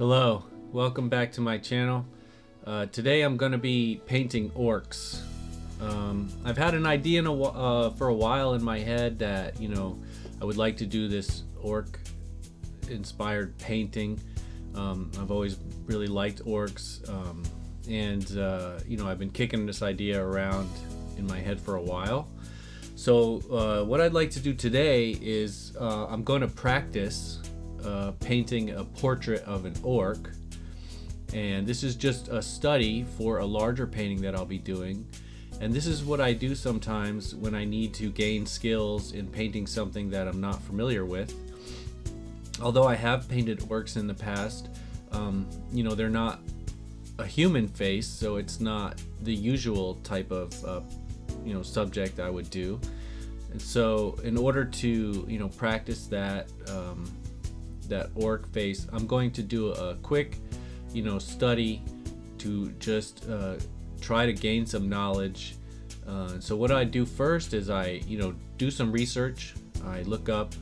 Hello, welcome back to my channel. Today I'm going to be painting orcs. I've had an idea for a while in my head that, I would like to do this orc inspired painting. I've always really liked orcs, and I've been kicking this idea around in my head for a while. So what I'd like to do today is I'm going to practice painting a portrait of an orc, and this is just a study for a larger painting that I'll be doing. And this is what I do sometimes when I need to gain skills in painting something that I'm not familiar with. Although I have painted orcs in the past, they're not a human face, so it's not the usual type of subject I would do. And so in order to practice that orc face, I'm going to do a quick study to just try to gain some knowledge. So what I do first is I do some research. I look up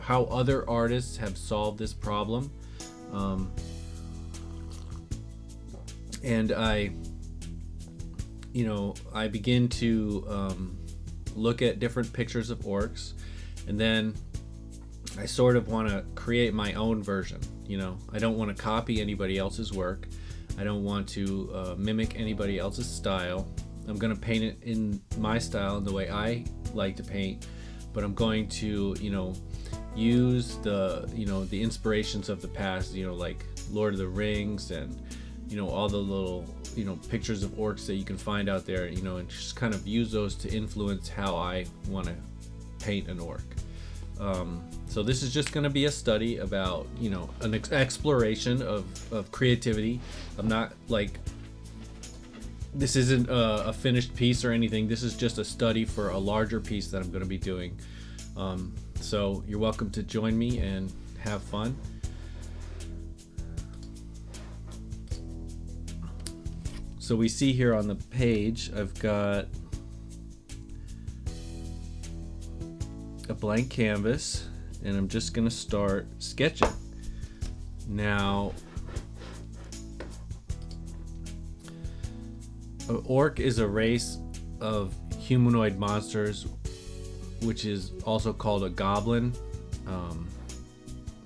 how other artists have solved this problem, and I begin to look at different pictures of orcs, and then I sort of want to create my own version. I don't want to copy anybody else's work. I don't want to mimic anybody else's style. I'm going to paint it in my style, in the way I like to paint, but I'm going to use the inspirations of the past, like Lord of the Rings and all the little pictures of orcs that you can find out there, and just kind of use those to influence how I want to paint an orc. So this is just going to be a study about an exploration of creativity. I'm not this isn't a finished piece or anything. This is just a study for a larger piece that I'm going to be doing. So you're welcome to join me and have fun. So we see here on the page, I've got a blank canvas, and I'm just gonna start sketching. Now, an orc is a race of humanoid monsters, which is also called a goblin.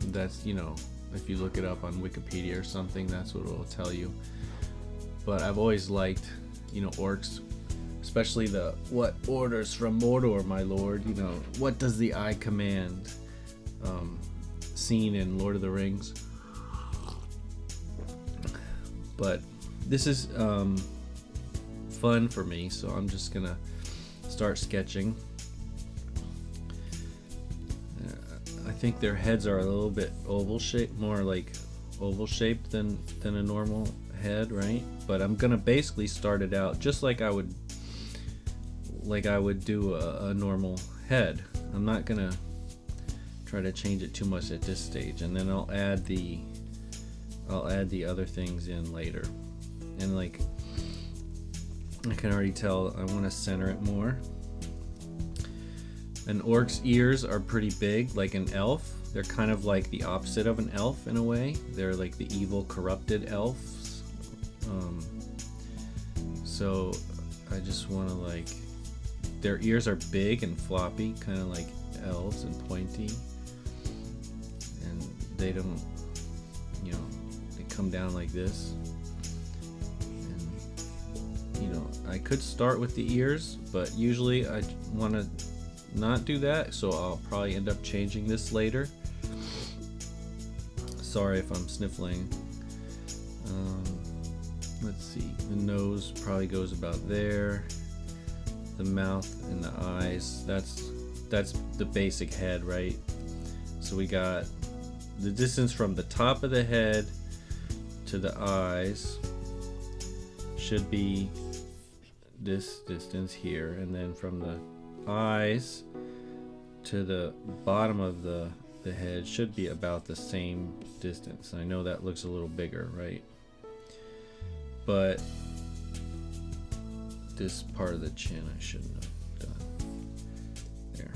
That's if you look it up on Wikipedia or something, that's what it will tell you. But I've always liked orcs, especially the "what orders from Mordor, my lord," what does the eye command scene in Lord of the Rings. But this is fun for me, so I'm just gonna start sketching. I think their heads are a little bit oval shaped, more like oval shaped than a normal head, right? But I'm gonna basically start it out just like I would do a normal head. I'm not gonna try to change it too much at this stage, and then I'll add the other things in later. And I can already tell I want to center it more. An orc's ears are pretty big, like an elf. They're kind of like the opposite of an elf in a way. They're like the evil, corrupted elves. So I just want to their ears are big and floppy, kind of like elves, and pointy, and they don't, they come down like this. And I could start with the ears, but usually I want to not do that, so I'll probably end up changing this later. Sorry if I'm sniffling. Let's see, the nose probably goes about there. The mouth and the eyes, that's the basic head, right? So we got the distance from the top of the head to the eyes should be this distance here, and then from the eyes to the bottom of the head should be about the same distance. I know that looks a little bigger, right? But this part of the chin I shouldn't have done. There.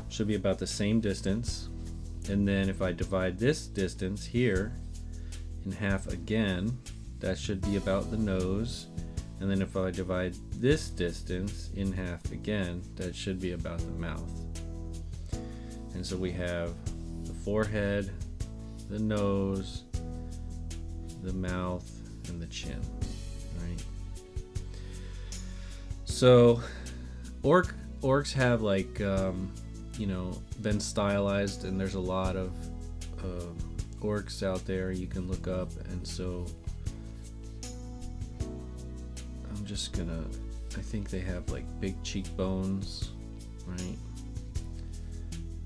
Should be about the same distance. And then if I divide this distance here in half again, that should be about the nose. And then if I divide this distance in half again, that should be about the mouth. And so we have the forehead, the nose, the mouth, and the chin, right? So orcs have like you know, been stylized, and there's a lot of orcs out there you can look up. And so I'm just gonna, I think they have like big cheekbones, right?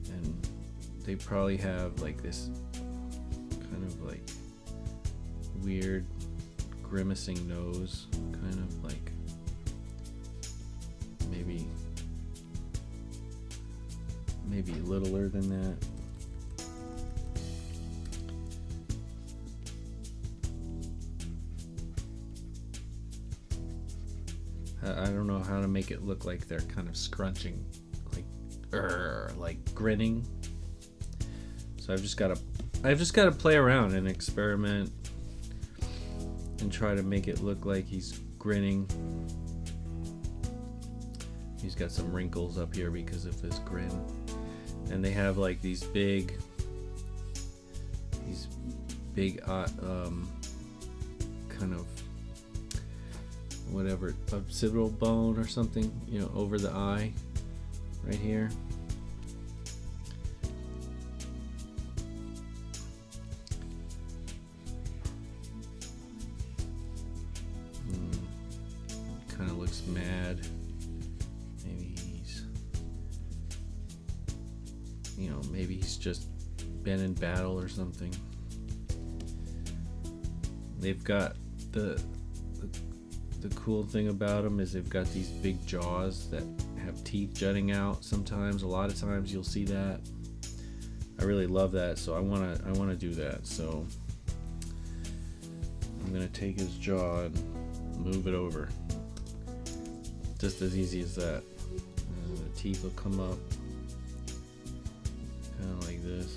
And they probably have like this kind of like weird grimacing nose, kind of like maybe littler than that. I don't know how to make it look like they're kind of scrunching, like grinning. So I've just got to play around and experiment and try to make it look like he's grinning. He's got some wrinkles up here because of his grin. And they have like these big kind of whatever, occipital bone or something, you know, over the eye right here. Kind of looks mad. Maybe he's just been in battle or something. They've got the cool thing about them is they've got these big jaws that have teeth jutting out sometimes. A lot of times you'll see that. I really love that, so I want to do that. So I'm going to take his jaw and move it over. Just as easy as that. The teeth will come up. Kind of like this.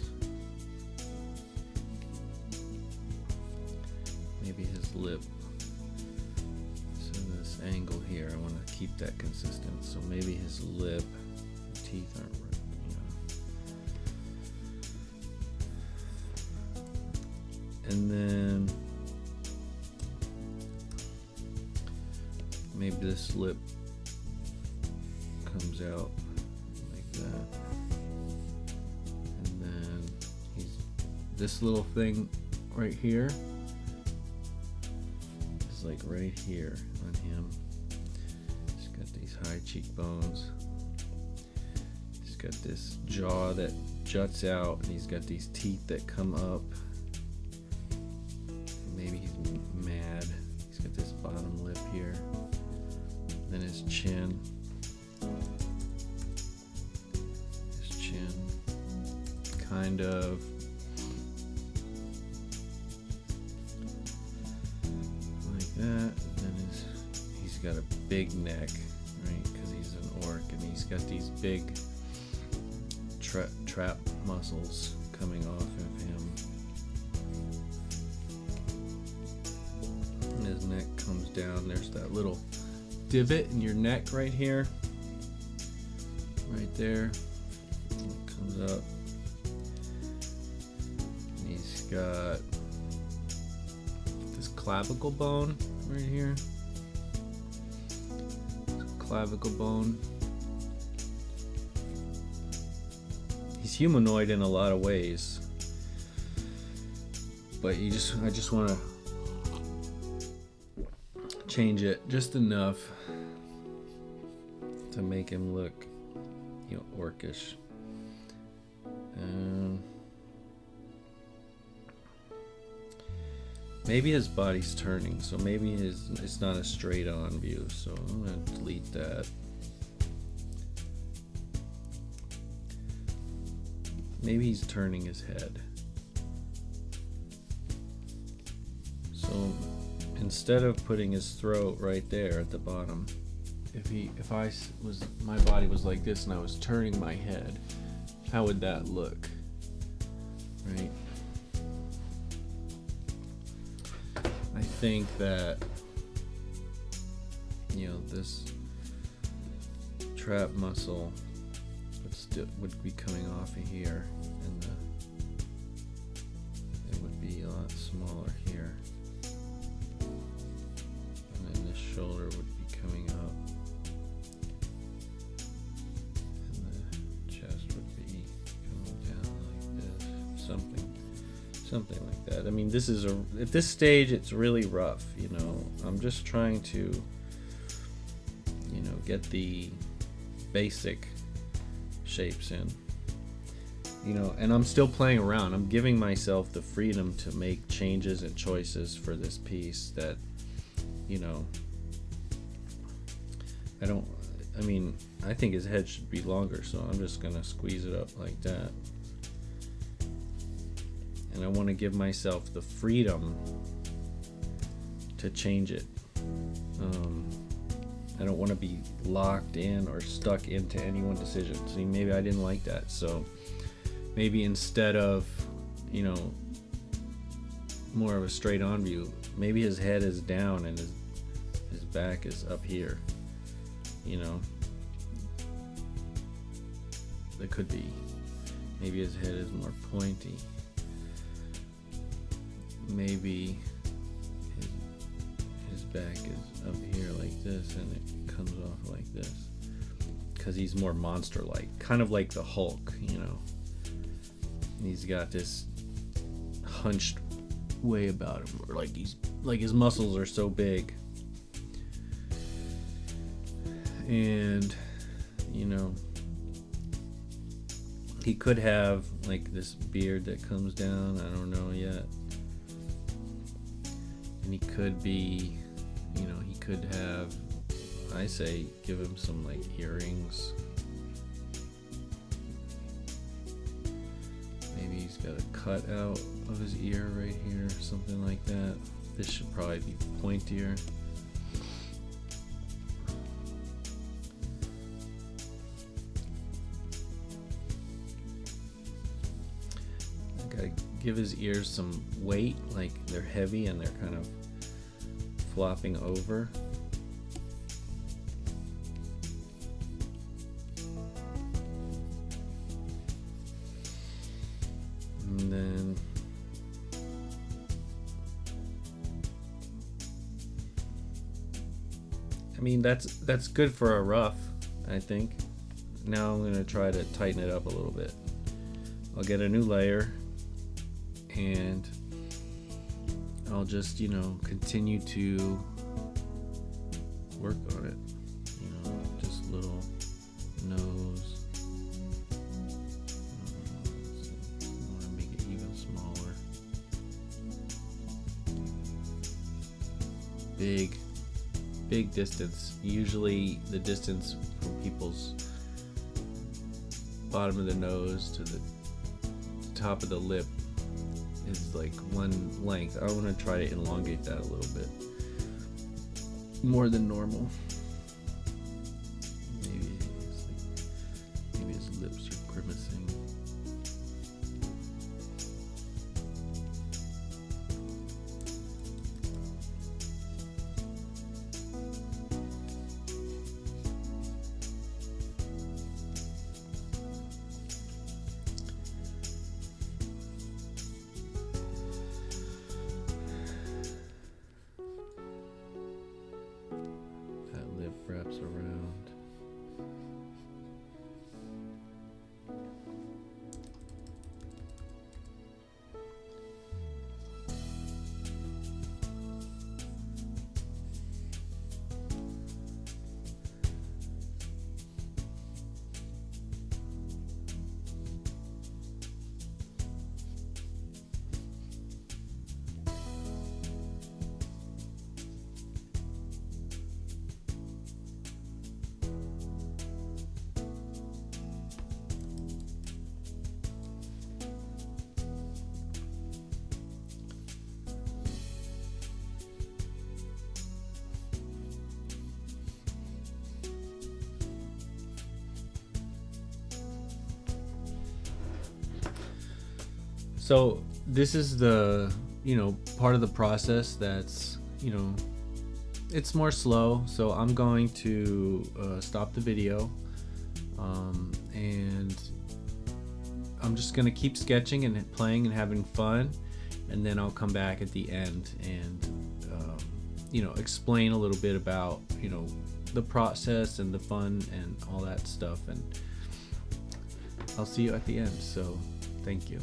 Maybe his lip. So this angle here, I want to keep that consistent. So maybe his lip, teeth aren't right, you know. And then maybe this lip comes out like that. This little thing right here is like right here on him. He's got these high cheekbones. He's got this jaw that juts out, and he's got these teeth that come up. Maybe he's mad. He's got this bottom lip here. Then his chin. His chin. Kind of. That, then he's got a big neck, right? Because he's an orc, and he's got these big trap muscles coming off of him. And his neck comes down. There's that little divot in your neck right here, right there. It comes up. And he's got this clavicle bone right here. Clavicle bone. He's humanoid in a lot of ways, but I just want to change it just enough to make him look, you know, orcish. Maybe his body's turning, so maybe it's not a straight on view, so I'm going to delete that. Maybe he's turning his head. So instead of putting his throat right there at the bottom, if my body was like this and I was turning my head, how would that look? right? I think that, this trap muscle would be coming off of here, and it would be a lot smaller here, and then this shoulder would be coming up, and the chest would be coming down like this, something like that. I mean, this is at this stage it's really rough, I'm just trying to get the basic shapes in, and I'm still playing around. I'm giving myself the freedom to make changes and choices for this piece that, I think his head should be longer, so I'm just gonna squeeze it up like that. And I want to give myself the freedom to change it. I don't want to be locked in or stuck into any one decision. See, maybe I didn't like that, so maybe instead of, more of a straight on view, maybe his head is down and his back is up here, That could be. Maybe his head is more pointy. Maybe his back is up here like this and it comes off like this, because he's more monster-like, kind of like the Hulk, He's got this hunched way about him, or like his muscles are so big, and he could have like this beard that comes down. I don't know yet. And he could be, he could have, I say, give him some like earrings. Maybe he's got a cut out of his ear right here, something like that. This should probably be pointier. I gotta give his ears some weight, like they're heavy and they're kind of flopping over. And then that's good for a rough, I think. Now I'm gonna try to tighten it up a little bit. I'll get a new layer and I'll just, continue to work on it. Just little nose. I want to make it even smaller. Big distance. Usually the distance from people's bottom of the nose to the top of the lip is like one length. I want to try to elongate that a little bit more than normal. Maybe his lips are grimacing. Wraps around. So this is the, part of the process that's, it's more slow. So I'm going to stop the video, and I'm just gonna keep sketching and playing and having fun, and then I'll come back at the end and explain a little bit about the process and the fun and all that stuff, and I'll see you at the end. So thank you.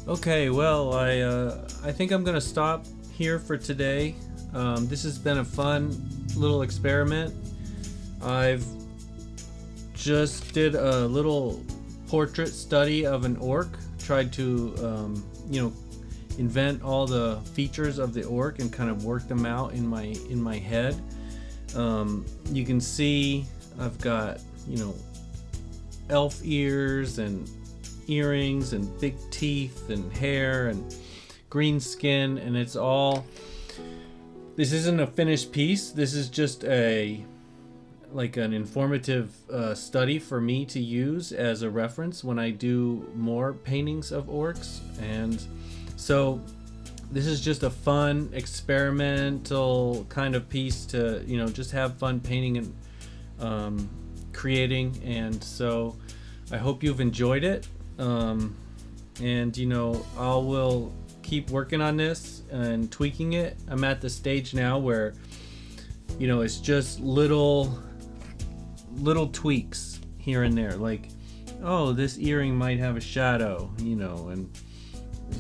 Okay, well, I think I'm gonna stop here for today. This has been a fun little experiment. I've just did a little portrait study of an orc. Tried to, invent all the features of the orc and kind of work them out in my head. You can see I've got, elf ears and earrings and big teeth and hair and green skin, and this isn't a finished piece. This is just an informative study for me to use as a reference when I do more paintings of orcs. And so this is just a fun experimental kind of piece to just have fun painting and creating. And so I hope you've enjoyed it. And I will keep working on this and tweaking it. I'm at the stage now where it's just little tweaks here and there, like, oh, this earring might have a shadow, and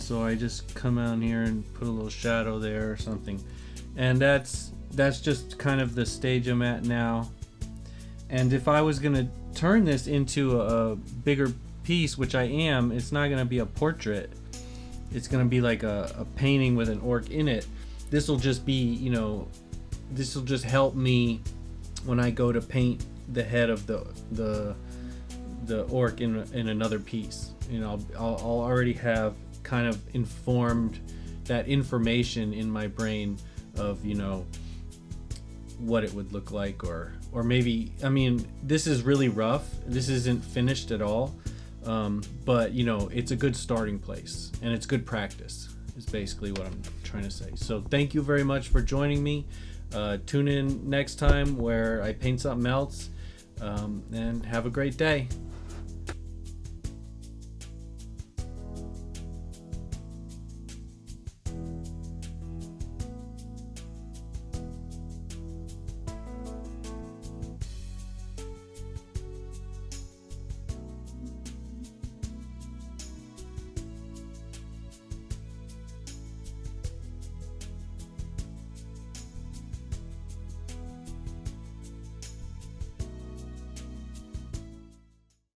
so I just come out here and put a little shadow there or something. And that's just kind of the stage I'm at now. And if I was gonna turn this into a bigger piece, which I am, it's not gonna be a portrait. It's gonna be like a painting with an orc in it. This will just be, this will just help me when I go to paint the head of the orc in another piece. I'll already have kind of informed that information in my brain of what it would look like, or maybe, this is really rough. This isn't finished at all. But it's a good starting place, and it's good practice is basically what I'm trying to say. So thank you very much for joining me. Tune in next time where I paint something else, and have a great day.